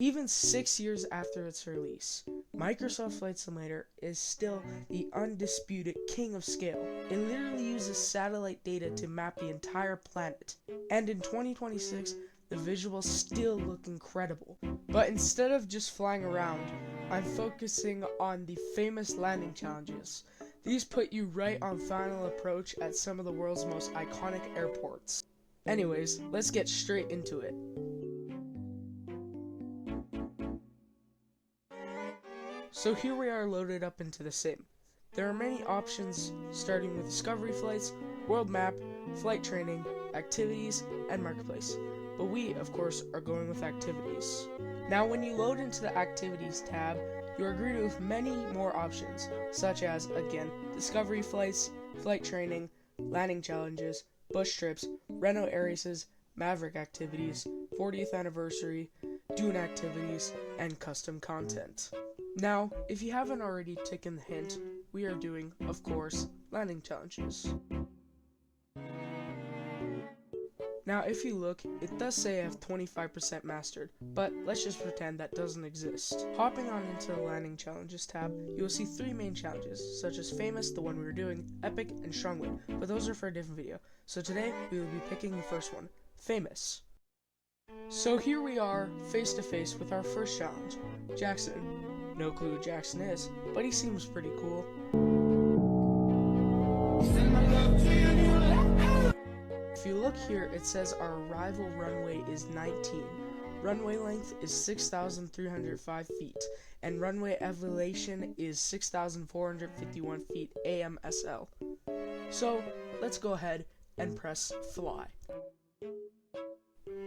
Even 6 years after its release, Microsoft Flight Simulator is still the undisputed king of scale. It literally uses satellite data to map the entire planet, and in 2026, the visuals still look incredible. But instead of just flying around, I'm focusing on the famous landing challenges. These put you right on final approach at some of the world's most iconic airports. Anyways, let's get straight into it. So here we are loaded up into the sim. There are many options starting with discovery flights, world map, flight training, activities, and marketplace. But we, of course, are going with activities. Now when you load into the activities tab, you are greeted with many more options, such as, again, discovery flights, flight training, landing challenges, bush trips, reno areas, maverick activities, 40th anniversary, dune activities, and custom content. Now, if you haven't already taken the hint, we are doing, of course, landing challenges. Now, if you look, it does say I have 25% mastered, but let's just pretend that doesn't exist. Hopping on into the landing challenges tab, you will see 3 main challenges, such as famous, the one we were doing, epic, and strong wind, but those are for a different video. So today, we will be picking the first one, famous. So here we are, face to face with our first challenge, Jackson. No clue who Jackson is, but he seems pretty cool. If you look here, it says our arrival runway is 19. Runway length is 6,305 feet, and runway elevation is 6,451 feet AMSL. So let's go ahead and press fly.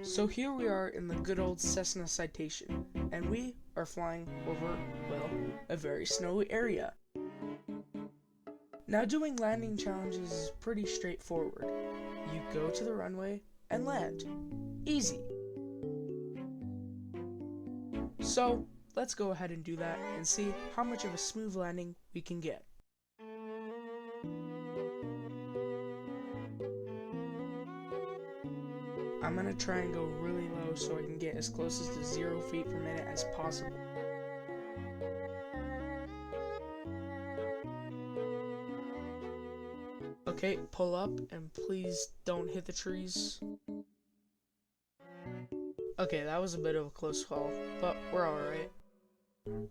So here we are in the good old Cessna Citation, and we are flying over, well, a very snowy area. Now doing landing challenges is pretty straightforward. You go to the runway and land. Easy. So let's go ahead and do that and see how much of a smooth landing we can get. I'm gonna try and go really low so I can get as close as to 0 feet per minute as possible. Okay, pull up and please don't hit the trees. Okay, that was a bit of a close call, but we're alright.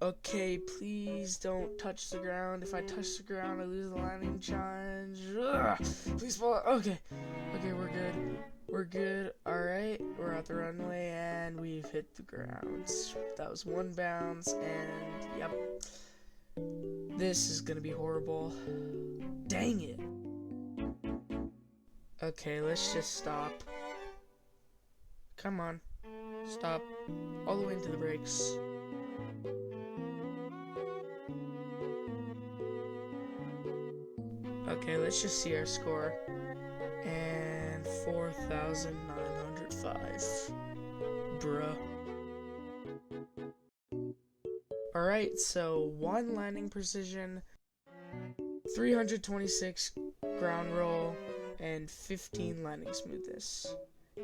Okay, please don't touch the ground. If I touch the ground, I lose the landing challenge. Ugh, please fall out. Okay, we're good. We're good. Alright, we're at the runway and we've hit the ground. That was 1 bounce, and yep. This is gonna be horrible. Dang it. Okay, let's just stop. Come on. Stop. All the way into the brakes. Okay, let's just see our score. And 4,905. Bruh. Alright, so 1 landing precision, 326 ground roll, and 15 landing smoothness.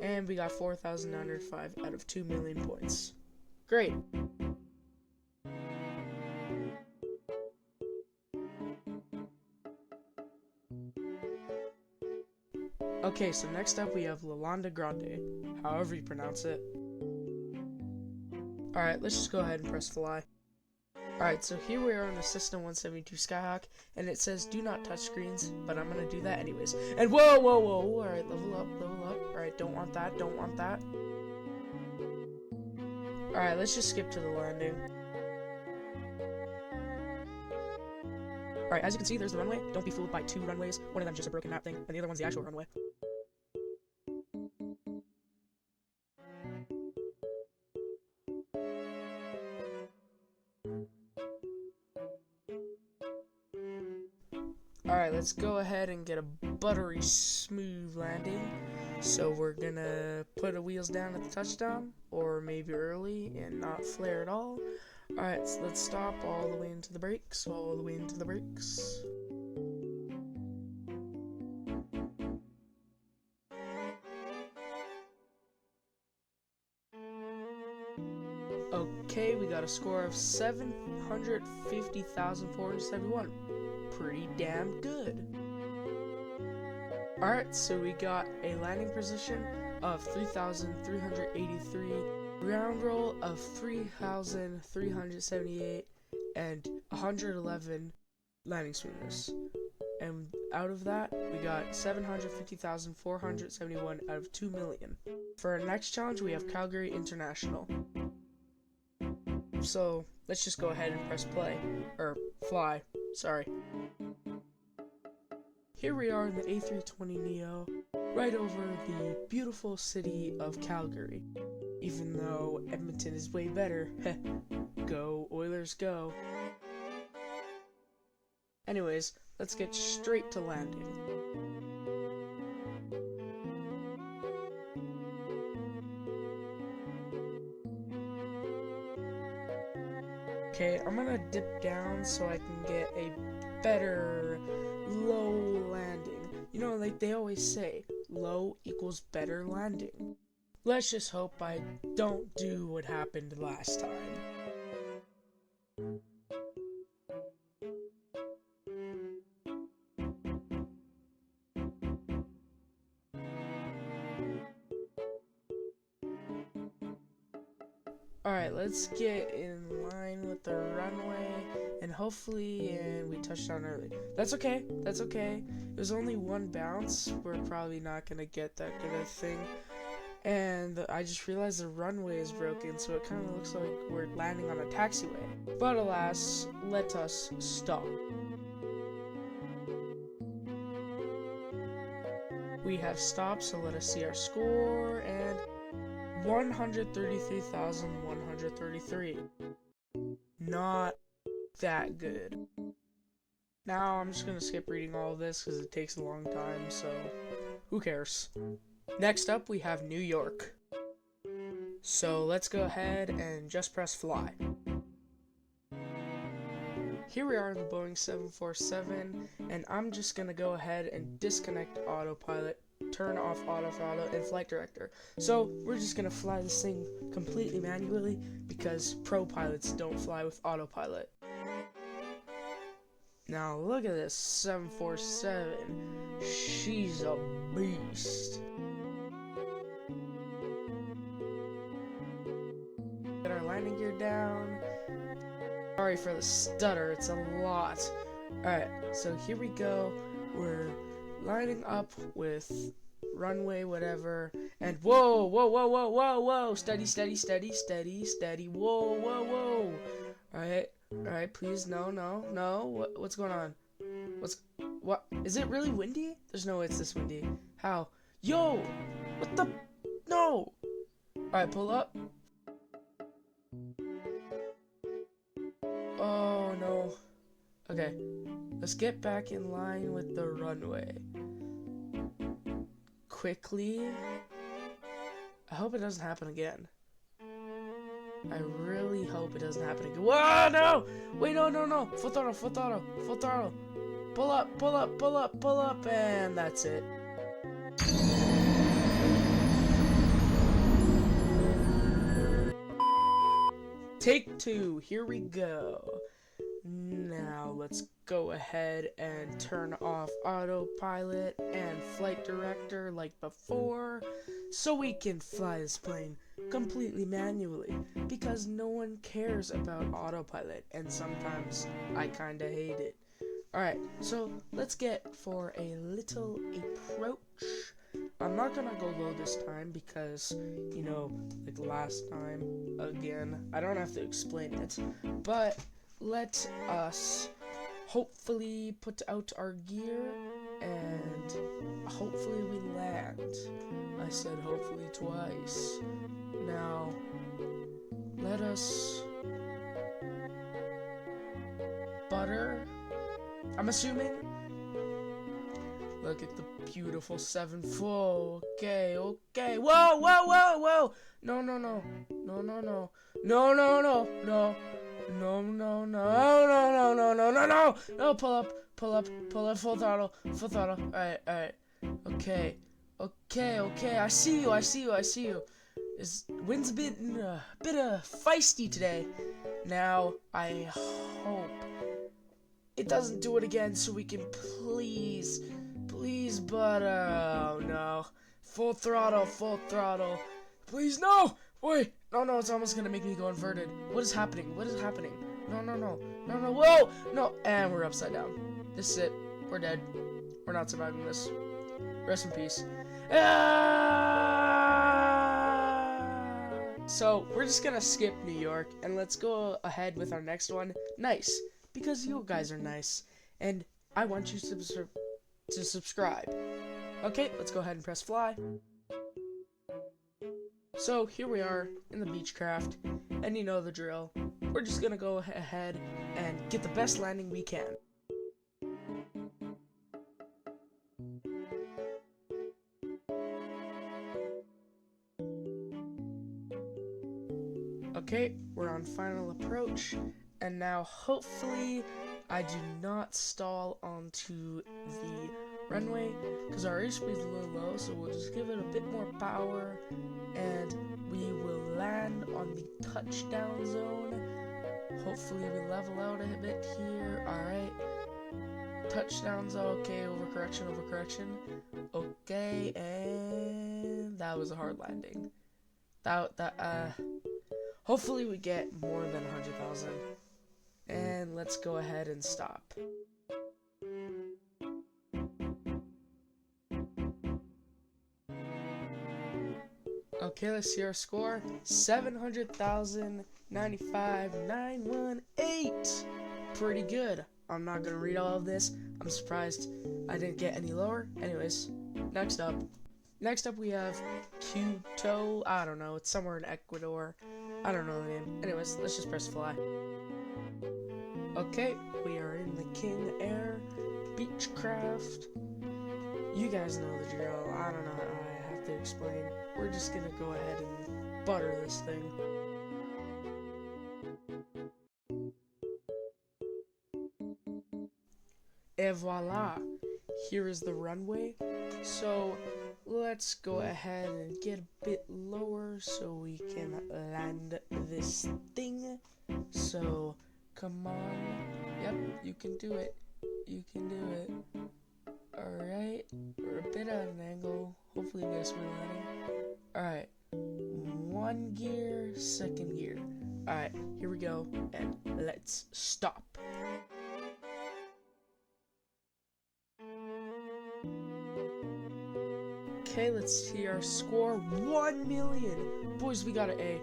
And we got 4,905 out of 2 million points. Great. Okay, so next up we have Lalanda Grande, however you pronounce it. Alright, let's just go ahead and press fly. Alright, so here we are on the Cessna 172 Skyhawk, and it says do not touch screens, but I'm gonna do that anyways. And whoa, alright, level up. Alright, don't want that. Alright, let's just skip to the landing. Alright, as you can see, there's the runway. Don't be fooled by 2 runways. One of them's just a broken map thing, and the other one's the actual runway. Alright, let's go ahead and get a buttery smooth landing. So we're gonna put the wheels down at the touchdown, or maybe early and not flare at all. Alright, so let's stop all the way into the brakes, Okay, we got a score of 750,471. Pretty damn good. Alright, so we got a landing position of 3,383, ground roll of 3,378, and 111 landing sweetness. And out of that, we got 750,471 out of 2 million. For our next challenge, we have Calgary International. So, let's just go ahead and press play. Or, fly. Sorry. Here we are in the A320neo, right over the beautiful city of Calgary. Even though Edmonton is way better. Go, Oilers, go. Anyways, let's get straight to landing. Okay, I'm gonna dip down so I can get a better low landing. You know, like they always say, low equals better landing. Let's just hope I don't do what happened last time. Alright, let's get in line with the runway, and hopefully, we touched down early. That's okay, that's okay. It was only one bounce. We're probably not gonna get that good a thing. And I just realized the runway is broken, so it kind of looks like we're landing on a taxiway. But alas, let us stop. We have stopped, so let us see our score, and 133,133. Not that good. Now I'm just gonna skip reading all of this because it takes a long time, so who cares? Next up, we have New York. So let's go ahead and just press fly. Here we are in the Boeing 747, and I'm just gonna go ahead and disconnect autopilot, turn off autothrottle, and flight director. So we're just gonna fly this thing completely manually because pro pilots don't fly with autopilot. Now look at this 747. She's a beast. Get our landing gear down. Sorry for the stutter, it's a lot. Alright, so here we go. We're lining up with runway whatever, and whoa, whoa, whoa, whoa, whoa, whoa, steady, steady, steady, steady, steady, whoa, whoa, whoa. Alright, please, no, what's going on? What, is it really windy? There's no way it's this windy. How? Yo, what the, no. Alright, pull up. Oh, no. Okay, let's get back in line with the runway. Quickly. I hope it doesn't happen again. I really hope it doesn't happen again. Whoa, no! Wait, no. Full throttle. Pull up, and that's it. Take two, here we go. Now let's go ahead and turn off autopilot and flight director like before, so we can fly this plane completely manually, because no one cares about autopilot, and sometimes I kinda hate it. Alright, so let's get for a little approach. I'm not gonna go low this time because, you know, like last time, again, I don't have to explain it, but let us hopefully put out our gear and hopefully we land. I said hopefully twice. Now, let us butter, I'm assuming. Look at the beautiful 7-4. Okay. Whoa. No. No, pull up, full throttle. Alright. Okay, I see you. Wind's a bit feisty today. Now, I hope it doesn't do it again so we can please, but oh no. Full throttle. Please, no! Wait, no, it's almost gonna make me go inverted. What is happening? No, whoa! No, and we're upside down. This is it. We're dead. We're not surviving this. Rest in peace. So, we're just gonna skip New York, and let's go ahead with our next one. Nice. Because you guys are nice. And I want you to subscribe. Okay, let's go ahead and press fly. So, here we are in the Beechcraft, and you know the drill. We're just gonna go ahead and get the best landing we can. Okay, we're on final approach, and now hopefully I do not stall onto the runway, because our airspeed is a little low, so we'll just give it a bit more power, and we will land on the touchdown zone. Hopefully we level out a bit here. Alright, touchdown zone. Okay, overcorrection. Okay, and that was a hard landing. Hopefully we get more than 100,000. And let's go ahead and stop. Okay, let's see our score. 700,095,918. Pretty good. I'm not gonna read all of this. I'm surprised I didn't get any lower. Anyways, next up we have Quito. I don't know, it's somewhere in Ecuador. I don't know the name. Anyways, let's just press fly. Okay, we are in the King Air Beechcraft. You guys know the drill. I don't know how I have to explain. We're just gonna go ahead and butter this thing. Et voila! Here is the runway. So let's go ahead and get a bit lower so we can land this thing. So come on. Yep, you can do it. Alright, we're a bit at an angle. Hopefully we get a smooth landing. Alright, 1 gear, 2nd gear. Alright, here we go, and let's stop. Okay, let's see our score. 1 million! Boys, we got an A.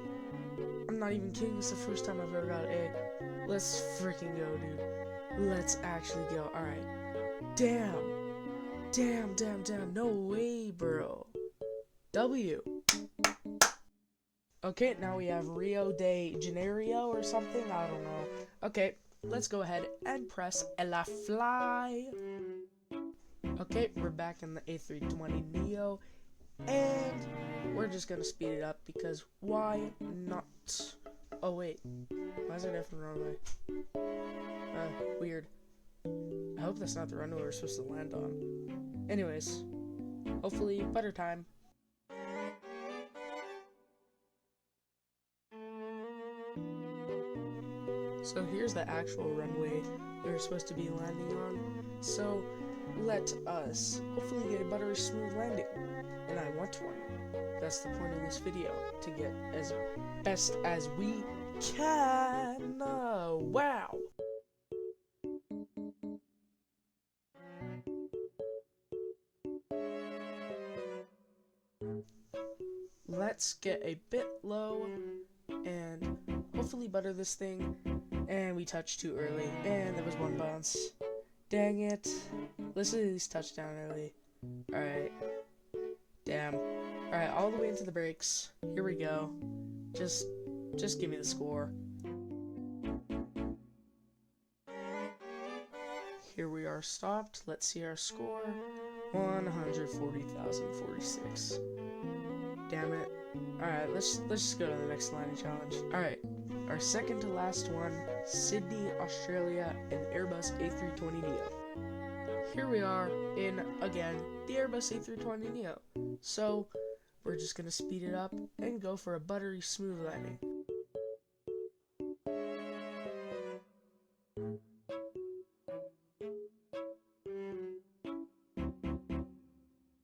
I'm not even kidding, it's the first time I've ever got an A. Let's freaking go, dude. Let's actually go. Alright. Damn. No way, bro. W. Okay, now we have Rio de Janeiro or something. I don't know. Okay, let's go ahead and press la fly. Okay, we're back in the A320neo, and we're just gonna speed it up because why not? Oh wait, why is it F runway? Weird. I hope that's not the runway we're supposed to land on. Anyways, hopefully butter time. So here's the actual runway we're supposed to be landing on. So let us hopefully get a buttery smooth landing. And I want one. That's the point of this video, to get as best as we can. Wow. Let's get a bit low and hopefully butter this thing. And we touched too early, and there was one bounce. Dang it. Let's at least touch down early. Alright. Damn. Alright, all the way into the brakes. Here we go. Just give me the score. Here we are stopped. Let's see our score. 140,046. Damn it. Alright, let's just go to the next landing challenge. Alright. Our second to last one, Sydney, Australia, an Airbus A320neo. Here we are in, again, the Airbus A320neo. So, we're just gonna speed it up and go for a buttery smooth landing.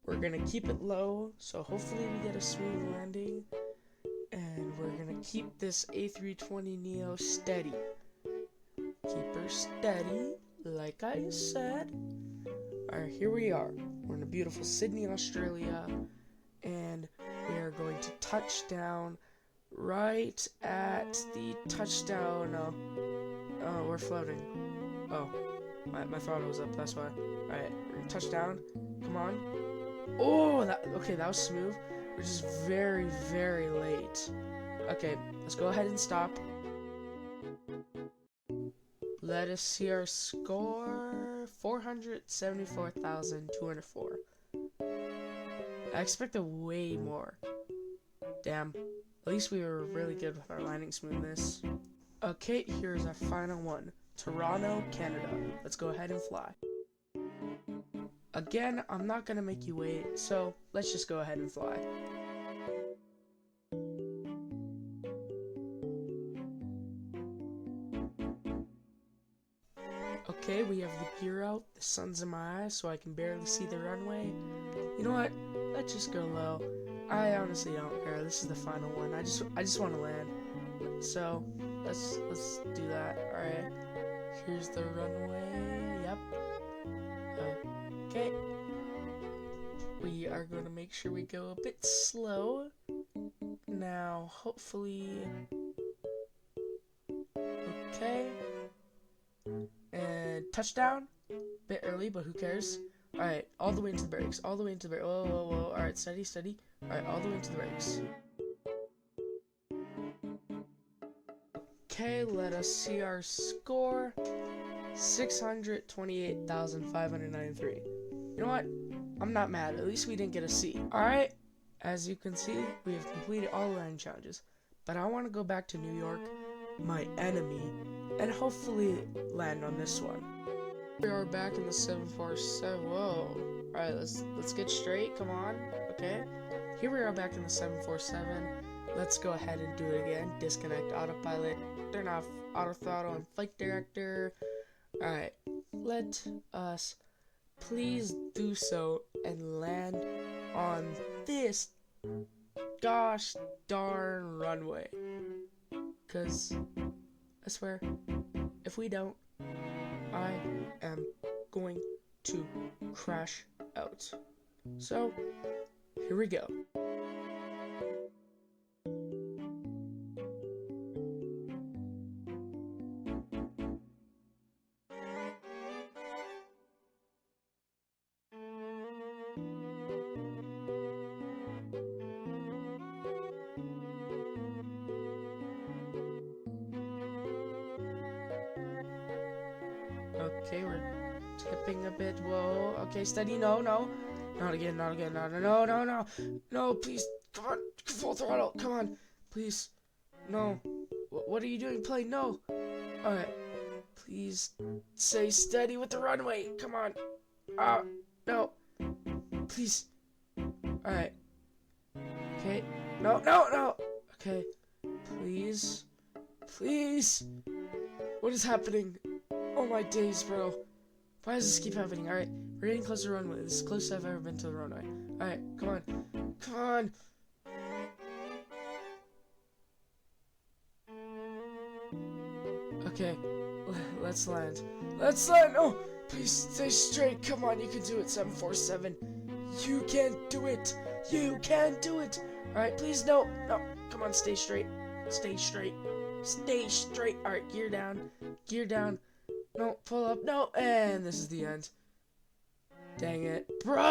We're gonna keep it low, so hopefully we get a smooth landing, and we're gonna keep this A320neo steady. Keep her steady, like I said. Alright, here we are. We're in a beautiful Sydney, Australia, and we are going to touch down right at the touchdown. Oh, we're floating. Oh, my throttle was up, that's why. Alright, we're gonna touch down. Come on. Oh, okay, that was smooth. We're just very, very late. Okay, let's go ahead and stop. Let us see our score. 474,204. I expected way more. Damn. At least we were really good with our landing smoothness. Okay, here's our final one. Toronto, Canada. Let's go ahead and fly. Again, I'm not gonna make you wait, so let's just go ahead and fly. Okay, we have the gear out, the sun's in my eyes, so I can barely see the runway. You know what? Let's just go low. I honestly don't care. This is the final one. I just want to land. So let's do that. All right. Here's the runway. Yep. Okay. We are going to make sure we go a bit slow. Now, hopefully. Okay. And touchdown. Bit early, but who cares? Alright, all the way into the brakes. All the way into the brakes. Whoa, whoa, whoa. Alright, steady, steady. Alright, all the way into the brakes. Okay, let us see our score. 628,593. You know what? I'm not mad. At least we didn't get a C. Alright, as you can see, we have completed all the landing challenges. But I want to go back to New York, my enemy, and hopefully land on this one. We are back in the 747. Whoa. Alright, let's get straight. Come on. Okay. Here we are back in the 747. Let's go ahead and do it again. Disconnect autopilot. Turn off auto throttle and flight director. Alright. Let us please do so and land on this gosh darn runway. Cause I swear, if we don't, I am going to crash out. So, here we go. Okay, we're tipping a bit. Whoa. Okay, steady. No. Not again. No, please. Come on. Full throttle. Come on. Please. No. What are you doing, plane? No. Alright. Please stay steady with the runway. Come on. No. Please. Alright. Okay. No. Okay. Please. What is happening? Oh my days, bro. Why does this keep happening? Alright, we're getting closer to the runway. This is the closest I've ever been to the runway. Alright, come on. Okay, let's land. Oh, please stay straight. Come on, you can do it, 747. You can do it. Alright, please, no. Come on, stay straight. Alright, gear down. No, pull up. No, and this is the end. Dang it. Bro!